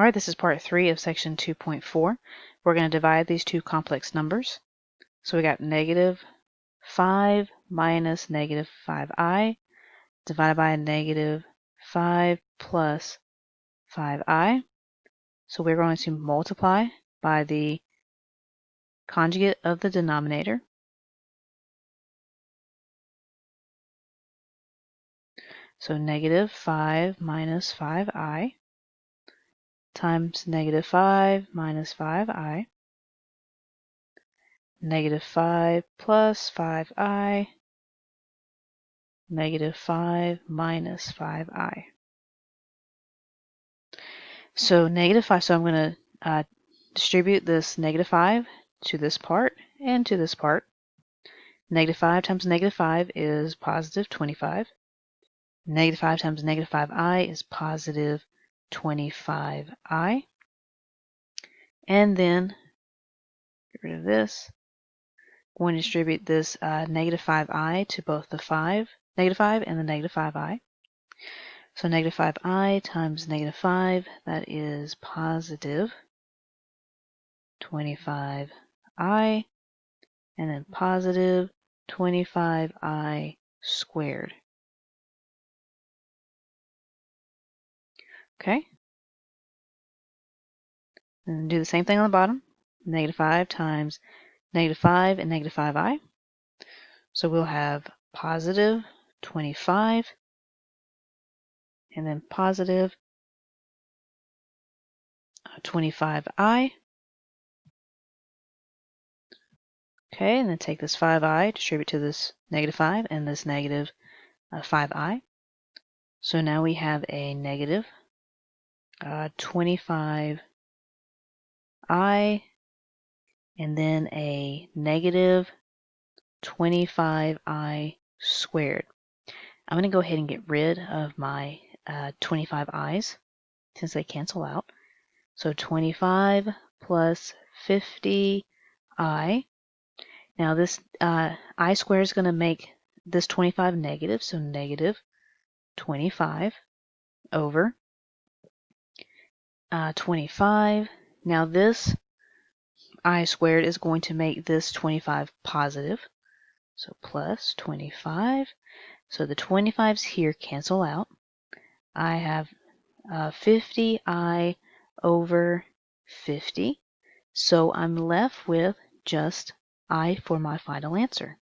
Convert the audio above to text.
All right, this is part 3 of section 2.4. We're going to divide these two complex numbers. So we got negative 5 minus negative 5i divided by negative 5 plus 5i. So we're going to multiply by the conjugate of the denominator. So negative 5 minus 5i times negative 5 minus 5i, negative 5 plus 5i, negative 5 minus 5i. So negative 5, so I'm going to distribute this negative 5 to this part and to this part. Negative 5 times negative 5 is positive 25. Negative 5 times negative 5i is positive 25i. And then, get rid of this. I'm going to distribute this negative 5i to both the negative 5 and the negative 5i. So negative 5i times negative 5, that is positive 25i, and then positive 25i squared. Okay? And do the same thing on the bottom. Negative 5 times negative 5 and negative 5i. So we'll have positive 25 and then positive 25i. Okay, and then take this 5i, distribute to this negative 5 and this negative 5i. So now we have a negative 25i and then a negative 25i squared. I'm going to go ahead and get rid of my 25i's since they cancel out. So 25 plus 50i. Now this I squared is going to make this 25 negative, so negative 25 over 25. Now this I squared is going to make this 25 positive, so plus 25. So the 25's here cancel out. I have 50i over 50. So I'm left with just I for my final answer.